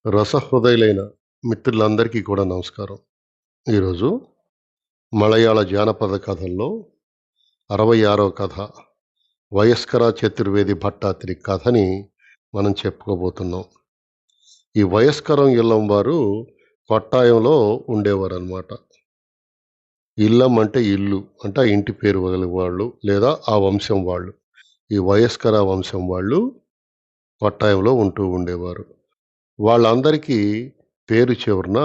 రసహృదయులైన మిత్రులందరికీ కూడా నమస్కారం. ఈరోజు మలయాళ జానపద కథల్లో 66వ కథ 'వయస్కర చతుర్వేది భట్టాత్రి' కథని మనం చెప్పుకోబోతున్నాం. ఈ వయస్కరం ఇల్లం వారు కొట్టాయంలో ఉండేవారనమాట. ఇల్లం అంటే ఇల్లు. అంటే ఆ ఇంటి పేరు వాళ్ళు లేదా ఆ వంశం వాళ్ళు. ఈ వయస్కర వంశం వాళ్ళు కొట్టాయంలో ఉంటూ ఉండేవారు. వాళ్ళందరికీ పేరు చివరన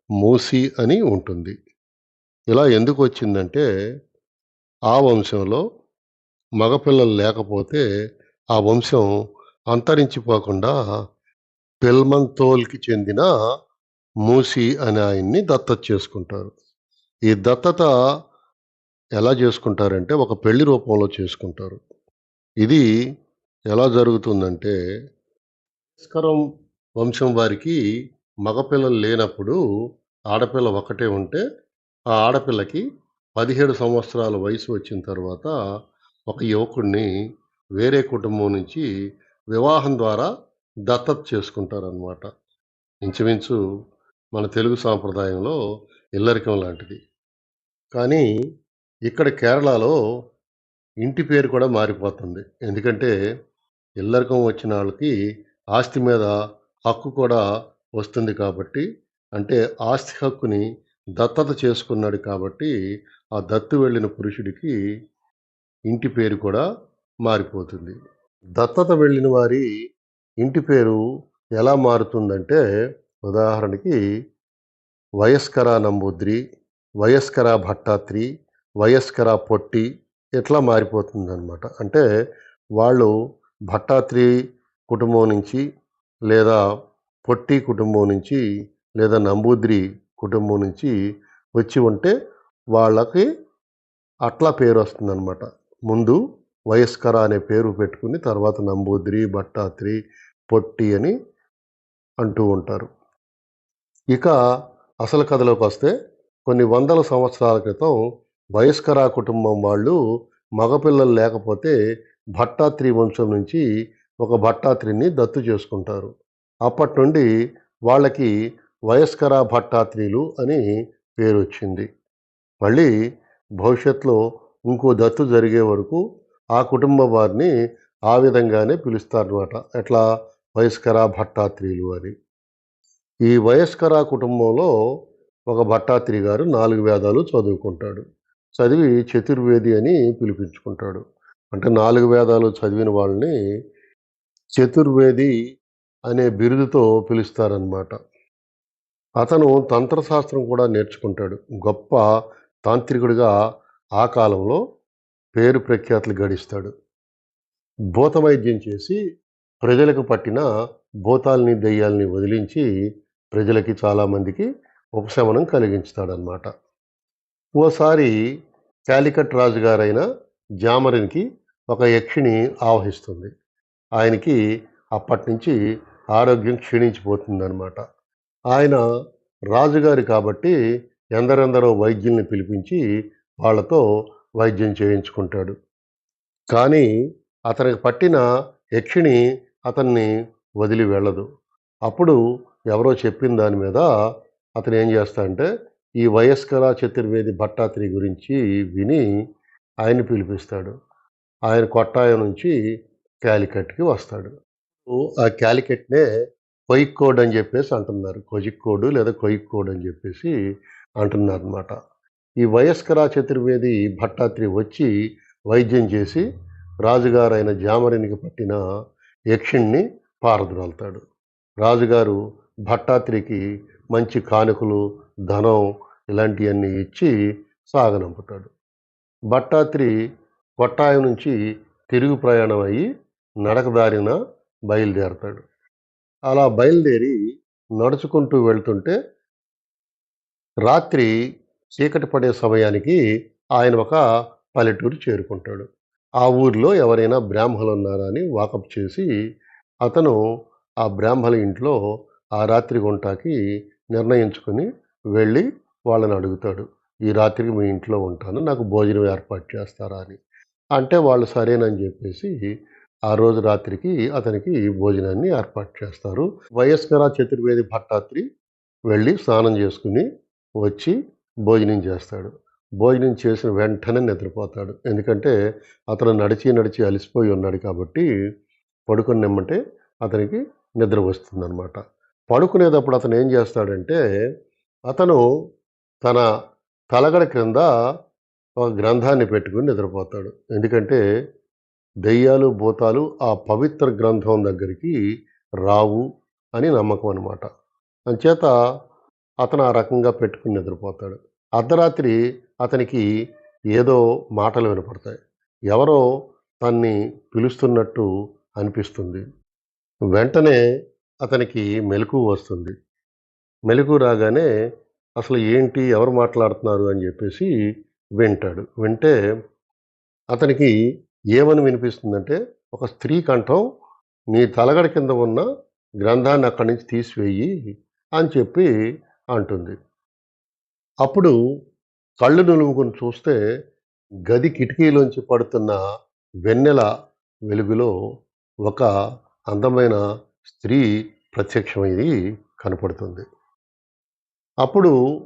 మూసి అని ఉంటుంది. ఇలా ఎందుకొచ్చిందంటే, ఆ వంశంలో మగపిల్లలు లేకపోతే, ఆ వంశం అంతరించిపోకుండా పెల్మంతోల్‌కి చెందిన మూసి అనే ఆయన్ని దత్తత చేసుకుంటారు. ఈ దత్తత ఎలా చేసుకుంటారంటే, ఒక పెళ్లి రూపంలో చేసుకుంటారు. ఇది ఎలా జరుగుతుందంటే, పుష్కరం వంశం వారికి మగపిల్లలు లేనప్పుడు ఆడపిల్ల ఒకటే ఉంటే, ఆ ఆడపిల్లకి 17 సంవత్సరాల వయసు వచ్చిన తర్వాత ఒక యువకుడిని వేరే కుటుంబం నుంచి వివాహం ద్వారా దత్తత చేసుకుంటారనమాట. ఇంచుమించు మన తెలుగు సాంప్రదాయంలో ఇల్లరికం లాంటిది. కానీ ఇక్కడ కేరళలో ఇంటి పేరు కూడా మారిపోతుంది. ఎందుకంటే ఇల్లరికం వచ్చిన ఆళ్ళకి ఆస్తి మీద హక్కు కూడా వస్తుంది కాబట్టి, అంటే ఆస్తి హక్కుని దత్తత చేసుకున్నాడు కాబట్టి, ఆ దత్తు వెళ్ళిన పురుషుడికి ఇంటి పేరు కూడా మారిపోతుంది. దత్తత వెళ్ళిన వారి ఇంటి పేరు ఎలా మారుతుందంటే, ఉదాహరణకి వయస్కర నంబూద్రి, వయస్కర భట్టాత్రి, వయస్కర పొట్టి ఇట్లా మారిపోతుందనమాట. అంటే వాళ్ళు భట్టాత్రి కుటుంబం నుంచి, లేదా పొట్టి కుటుంబం నుంచి, లేదా నంబూద్రి కుటుంబం నుంచి వచ్చి ఉంటే వాళ్ళకి అట్లా పేరొస్తుందనమాట. ముందు వయస్కర అనే పేరు పెట్టుకుని తర్వాత నంబూద్రి, భట్టాత్రి, పొట్టి అని అంటూ ఉంటారు. ఇక అసలు కథలోకొస్తే కొన్ని వందల సంవత్సరాల క్రితం వయస్కర కుటుంబం వాళ్ళు మగపిల్లలు లేకపోతే భట్టాత్రి వంశం నుంచి ఒక భట్టాత్రిని దత్తు చేసుకుంటారు. అప్పటి నుండి వాళ్ళకి వయస్కర భట్టాత్రిలు అని పేరొచ్చింది. మళ్ళీ భవిష్యత్తులో ఇంకో దత్తు జరిగే వరకు ఆ కుటుంబం వారిని ఆ విధంగానే పిలుస్తారనమాట. ఎట్లా వయస్కర భట్టాత్రిలు అని. ఈ వయస్కర కుటుంబంలో ఒక భట్టాత్రి గారు 4 వేదాలు చదువుకుంటాడు. చదివి చతుర్వేది అని పిలిపించుకుంటాడు. అంటే 4 వేదాలు చదివిన వాళ్ళని చతుర్వేది అనే బిరుదుతో పిలుస్తారనమాట. అతను తంత్రశాస్త్రం కూడా నేర్చుకుంటాడు. గొప్ప తాంత్రికుడిగా ఆ కాలంలో పేరు ప్రఖ్యాతులు గడిస్తాడు. భూత వైద్యం చేసి ప్రజలకు పట్టిన భూతాల్ని, దెయ్యాల్ని వదిలించి ప్రజలకి చాలామందికి ఉపశమనం కలిగించుతాడనమాట. ఓసారి కాలికట్ రాజుగారైన జామరునికి ఒక యక్షిణి ఆవహిస్తుంది. ఆయనకి అప్పటినుంచి ఆరోగ్యం క్షీణించిపోతుందనమాట. ఆయన రాజుగారు కాబట్టి ఎందరెందరో వైద్యుల్ని పిలిపించి వాళ్ళతో వైద్యం చేయించుకుంటాడు. కానీ అతనికి పట్టిన యక్షిణి అతన్ని వదిలి వెళ్ళదు. అప్పుడు ఎవరో చెప్పిన దాని మీద అతను ఏం చేస్తాడంటే, ఈ వయస్కర చతుర్వేది భట్టాత్రి గురించి విని ఆయన్ని పిలిపిస్తాడు. ఆయన కొట్టాయం నుంచి కాలికట్‌కి వస్తాడు. ఆ కాలికట్‌నే కోయిక్కోడ్ అని చెప్పేసి అంటున్నారు. కోజిక్కోడు లేదా కోయిక్కోడ్ అని చెప్పేసి అంటున్నారనమాట. ఈ వయస్కర చతుర్వేది భట్టాత్రి వచ్చి వైద్యం చేసి రాజుగారైన జామరునికి పట్టిన యక్షిణ్ణి పారద్రోలుతాడు. రాజుగారు భట్టాత్రికి మంచి కానుకలు, ధనం ఇలాంటియన్నీ ఇచ్చి సాగనంపుతాడు. భట్టాత్రి కొట్టాయం నుంచి తిరుగు ప్రయాణం అయ్యి నడకదారిన బయలుదేరతాడు. అలా బయలుదేరి నడుచుకుంటూ వెళ్తుంటే రాత్రి చీకటి పడే సమయానికి ఆయన ఒక పల్లెటూరు చేరుకుంటాడు. ఆ ఊరిలో ఎవరైనా బ్రాహ్మలున్నారా అని వాకప్ చేసి అతను ఆ బ్రాహ్మల ఇంట్లో ఆ రాత్రి గుంటాకి నిర్ణయించుకొని వెళ్ళి వాళ్ళని అడుగుతాడు. ఈ రాత్రికి మీ ఇంట్లో ఉంటాను. నాకు భోజనం ఏర్పాటు చేస్తారా అని. అంటే వాళ్ళు సరేనని చెప్పేసి ఆ రోజు రాత్రికి అతనికి భోజనాన్ని ఏర్పాటు చేస్తారు. వయస్కర చతుర్వేది భట్టాత్రి వెళ్ళి స్నానం చేసుకొని వచ్చి భోజనం చేస్తాడు. భోజనం చేసిన వెంటనే నిద్రపోతాడు. ఎందుకంటే అతను నడిచి, నడిచి అలిసిపోయి ఉన్నాడు కాబట్టి పడుకున్నెమ్మటే అతనికి నిద్ర వస్తుందనమాట. పడుకునేటప్పుడు అతను ఏం చేస్తాడంటే, అతను తన తలగడ క్రింద ఒక గ్రంథాన్ని పెట్టుకొని నిద్రపోతాడు. ఎందుకంటే దెయ్యాలు, భూతాలు ఆ పవిత్ర గ్రంథం దగ్గరికి రావు అని నమ్మకం అనమాట. అంచేత అతను ఆ రకంగా పెట్టుకొని నిద్రపోతాడు. అర్ధరాత్రి అతనికి ఏదో మాటలు వినపడతాయి. ఎవరో తన్ని పిలుస్తున్నట్టు అనిపిస్తుంది. వెంటనే అతనికి మెలకువ వస్తుంది. మెలకువ రాగానే అసలు ఏంటి? ఎవరు మాట్లాడుతున్నారు? అని జెప్పేసి వింటాడు. వింటే అతనికి ఏమని వినిపిస్తుందంటే, ఒక స్త్రీ కంఠం "నీ తలగడ కింద ఉన్న గ్రంథాన్ని అక్కడి నుంచి తీసివెయ్యి" అని చెప్పి అంటుంది. అప్పుడు కళ్ళు నులుముకొని చూస్తే గది కిటికీలోంచి పడుతున్న వెన్నెల వెలుగులో ఒక అందమైన స్త్రీ ప్రత్యక్షమయ్యి కనపడుతుంది. అప్పుడు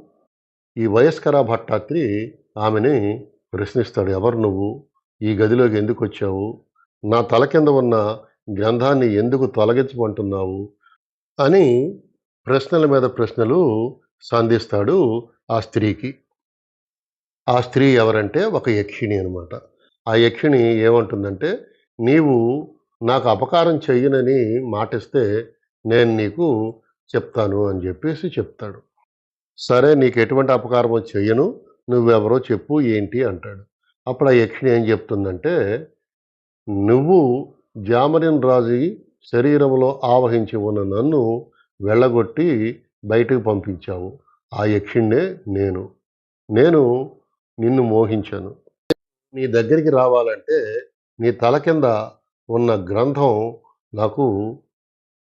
ఈ వయస్కర భట్టాత్రి ఆమెని ప్రశ్నిస్తాడు. "ఎవరు నువ్వు? ఈ గదిలోకి ఎందుకొచ్చావు? నా తల కింద ఉన్న గ్రంథాన్ని ఎందుకు తొలగించమంటున్నావు?" అని ప్రశ్నల మీద ప్రశ్నలు సంధిస్తాడు ఆ స్త్రీకి. ఆ స్త్రీ ఎవరంటే ఒక యక్షిణి అనమాట. ఆ యక్షిణి ఏమంటుందంటే, "నీవు నాకు అపకారం చెయ్యనని మాటిస్తే నేను నీకు చెప్తాను" అని జెప్పేసి చెప్తాడు. "సరే నీకెటువంటి అపకారమో చెయ్యను. నువ్వెవరో చెప్పు ఏంటి" అంటాడు. అప్పుడు ఆ యక్షిణి ఏం జెప్తుందంటే, "నువ్వు జామరిన్ రాజు శరీరంలో ఆవహించి ఉన్న నన్ను వెళ్ళగొట్టి బయటకు పంపించావు. ఆ యక్షిణ్ణే నేను. నేను నిన్ను మోహించాను. నీ దగ్గరికి రావాలంటే నీ తల కింద ఉన్న గ్రంథం నాకు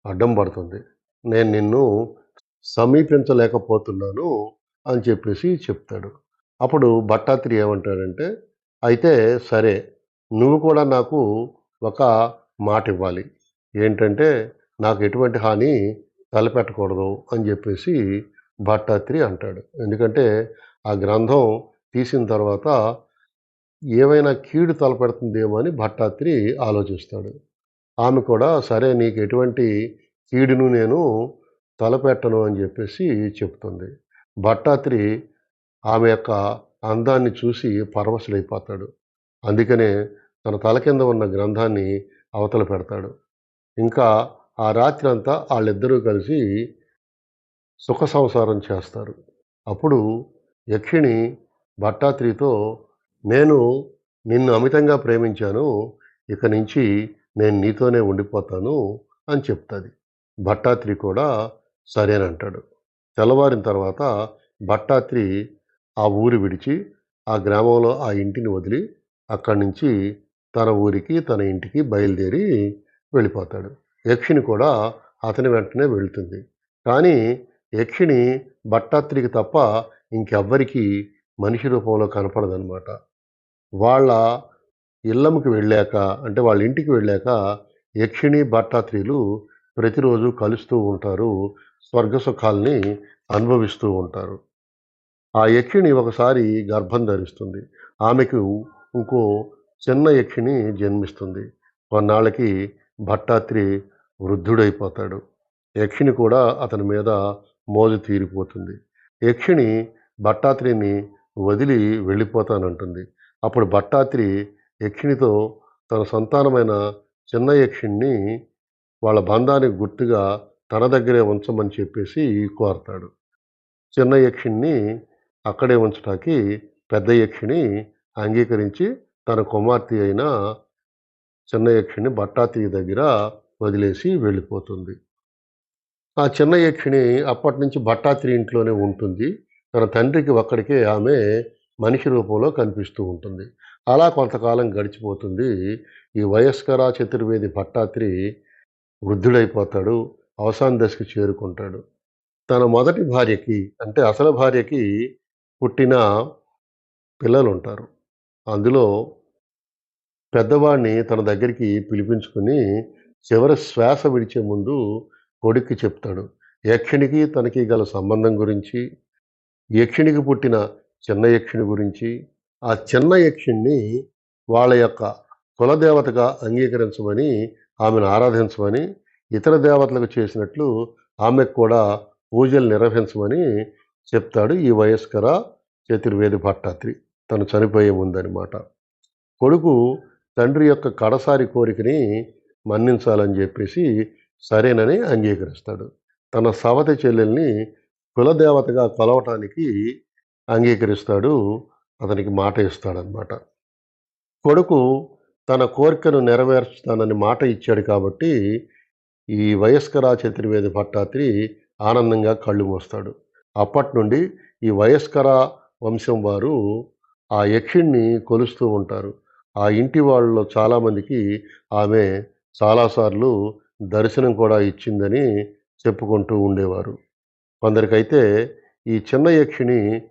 అడ్డం పడుతుంది. నేను నిన్ను సమీపించలేకపోతున్నాను" అని చెప్పేసి చెప్తాడు. అప్పుడు భట్టాత్రి ఏమంటాడంటే, "అయితే సరే, నువ్వు కూడా నాకు ఒక మాటివ్వాలి. ఏంటంటే నాకు ఎటువంటి హాని తలపెట్టకూడదు" అని చెప్పేసి భట్టాత్రి అంటాడు. ఎందుకంటే ఆ గ్రంథం తీసిన తర్వాత ఏవైనా కీడు తలపెడుతుందేమో అని భట్టాత్రి ఆలోచిస్తాడు. ఆమె కూడా సరే నీకు ఎటువంటి కీడును నేను తలపెట్టను అని చెప్పేసి చెప్తుంది. భట్టాత్రి ఆమె యొక్క అందాన్ని చూసి పరవశుడైపోతాడు. అందుకనే తన తల కింద ఉన్న గ్రంథాన్ని అవతల పెడతాడు. ఇంకా ఆ రాత్రంతా ఆళ్ళిద్దరూ కలిసి సుఖ సంసారం చేస్తారు. అప్పుడు యక్షిణి భట్టాత్రితో "నేను నిన్ను అమితంగా ప్రేమించాను. ఇక నుంచి నేను నీతోనే ఉండిపోతాను" అని చెప్తది. భట్టాత్రి కూడా సరేనంటాడు. తెల్లవారిన తర్వాత భట్టాత్రి ఆ ఊరు విడిచి, ఆ గ్రామంలో ఆ ఇంటిని వదిలి, అక్కడి నుంచి తన ఊరికి, తన ఇంటికి బయలుదేరి వెళ్ళిపోతాడు. యక్షిణి కూడా అతని వెంటనే వెళ్తుంది. కానీ యక్షిణి భట్టాత్రికి తప్ప ఇంకెవ్వరికీ మనిషి రూపంలో కనపడదనమాట. వాళ్ళ ఇల్లముకి వెళ్ళాక, అంటే వాళ్ళ ఇంటికి వెళ్ళాక యక్షిణి, భట్టాత్రిలు ప్రతిరోజు కలుస్తూ ఉంటారు. స్వర్గ సుఖాల్ని అనుభవిస్తూ ఉంటారు. ఆ యక్షిణి ఒకసారి గర్భం ధరిస్తుంది. ఆమెకు ఇంకో చిన్న యక్షిణి జన్మిస్తుంది. కొన్నాళ్ళకి భట్టాత్రి వృద్ధుడైపోతాడు. యక్షిణి కూడా అతని మీద మోజు తీరిపోతుంది. యక్షిణి భట్టాత్రిని వదిలి వెళ్ళిపోతానంటుంది. అప్పుడు భట్టాత్రి యక్షిణితో తన సంతానమైన చిన్న యక్షిణ్ణి వాళ్ళ బంధానికి గుర్తుగా తన దగ్గరే ఉంచమని చెప్పేసి కోరతాడు. చిన్న యక్షిణ్ణి అక్కడే ఉంచటానికి పెద్ద యక్షిణి అంగీకరించి తన కుమార్తె అయిన చిన్న యక్షిణి భట్టాత్రి దగ్గర వదిలేసి వెళ్ళిపోతుంది. ఆ చిన్న యక్షిణి అప్పటినుంచి భట్టాత్రి ఇంట్లోనే ఉంటుంది. తన తండ్రికి ఒక్కడికే ఆమె మనిషి రూపంలో కనిపిస్తూ ఉంటుంది. అలా కొంతకాలం గడిచిపోతుంది. ఈ వయస్కర చతుర్వేది భట్టాత్రి వృద్ధుడైపోతాడు. అవసాన దశకు చేరుకుంటాడు. తన మొదటి భార్యకి, అంటే అసలు భార్యకి పుట్టిన పిల్లలుంటారు. అందులో పెద్దవాడిని తన దగ్గరికి పిలిపించుకుని చివరి శ్వాస విడిచే ముందు కొడుక్కి చెప్తాడు. యక్షినికి తనకి గల సంబంధం గురించి, యక్షినికి పుట్టిన చిన్న యక్షిని గురించి, ఆ చిన్న యక్షిణ్ణి వాళ్ళ యొక్క కులదేవతగా అంగీకరించమని, ఆమెను ఆరాధించమని, ఇతర దేవతలకు చేసినట్లు ఆమెకు కూడా పూజలు నిర్వహించమని చెప్తాడు ఈ వయస్కర చతుర్వేది భట్టాత్రి తను చనిపోయే ముందనమాట. కొడుకు తండ్రి యొక్క కడసారి కోరికని మన్నించాలని చెప్పేసి సరేనని అంగీకరిస్తాడు. తన సవతి చెల్లెల్ని కులదేవతగా కొలవటానికి అంగీకరిస్తాడు. అతనికి మాట ఇస్తాడనమాట. కొడుకు తన కోరికను నెరవేర్చుతానని మాట ఇచ్చాడు కాబట్టి ఈ వయస్కర చతుర్వేది భట్టాత్రి ఆనందంగా కళ్ళు మూస్తాడు. అప్పటి నుండి ఈ వయస్కర వంశం వారు ఆ యక్షిణ్ణి కొలుస్తూ ఉంటారు. ఆ ఇంటి వాళ్ళలో చాలామందికి ఆమె చాలాసార్లు దర్శనం కూడా ఇచ్చిందని చెప్పుకుంటూ ఉండేవారు. కొందరికైతే ఈ చిన్న యక్షిణి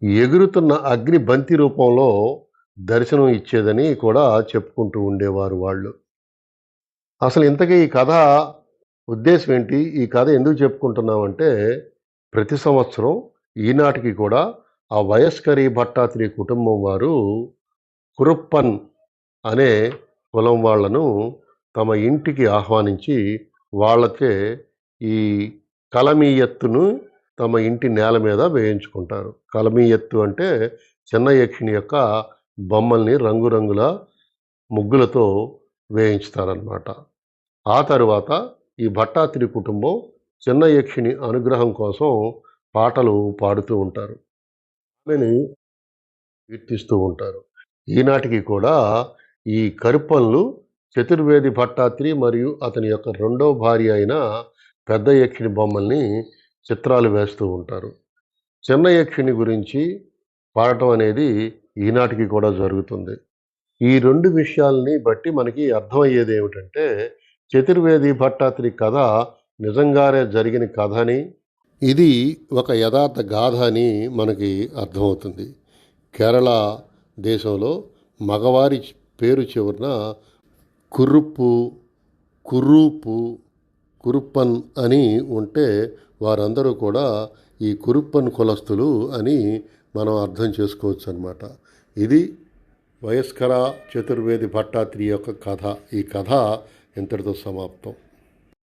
ఎగురుతున్న అగ్ని బంతి రూపంలో దర్శనం ఇచ్చేదని కూడా చెప్పుకుంటూ ఉండేవారు వాళ్ళు. అసలు ఇంతకీ ఈ కథ ఉద్దేశం ఏంటి? ఈ కథ ఎందుకు చెప్పుకుంటున్నామంటే, ప్రతి సంవత్సరం ఈనాటికి కూడా ఆ వయస్కరి భట్టాత్రి కుటుంబం వారు కురుప్పన్ అనే కులం వాళ్ళను తమ ఇంటికి ఆహ్వానించి వాళ్ళకే ఈ కలమీయత్తును తమ ఇంటి నేల మీద వేయించుకుంటారు. కలమీయత్తు అంటే చిన్న యక్షిణి యొక్క బొమ్మల్ని రంగురంగుల ముగ్గులతో వేయించుతారనమాట. ఆ తరువాత ఈ భట్టాత్రి కుటుంబం చిన్న యక్షిణి అనుగ్రహం కోసం పాటలు పాడుతూ ఉంటారు. ఆమెని కీర్తిస్తూ ఉంటారు. ఈనాటికి కూడా ఈ కరుప్పన్లు చతుర్వేది భట్టాత్రి మరియు అతని యొక్క రెండో భార్య అయిన పెద్ద యక్షిణి బొమ్మల్ని చిత్రాలు వేస్తూ ఉంటారు. చిన్న యక్షిణి గురించి పాడటం అనేది ఈనాటికి కూడా జరుగుతుంది. ఈ రెండు విషయాల్ని బట్టి మనకి అర్థమయ్యేది ఏమిటంటే, చతుర్వేది భట్టాత్రి కథ నిజంగానే జరిగిన కథ అని, ఇది ఒక యథార్థ గాథ అని మనకి అర్థమవుతుంది. కేరళ దేశంలో మగవారి పేరు చివరన కుర్రుప్పు, కుర్రూపు, కురుప్పన్ అని ఉంటే వారందరూ కూడా ఈ కురుప్పన్ కులస్తులు అని మనం అర్థం చేసుకోవచ్చు అన్నమాట. ఇది వయస్కర చతుర్వేది భట్టాత్రి యొక్క కథ. ఈ కథ ఇంతటితో సమాప్తం.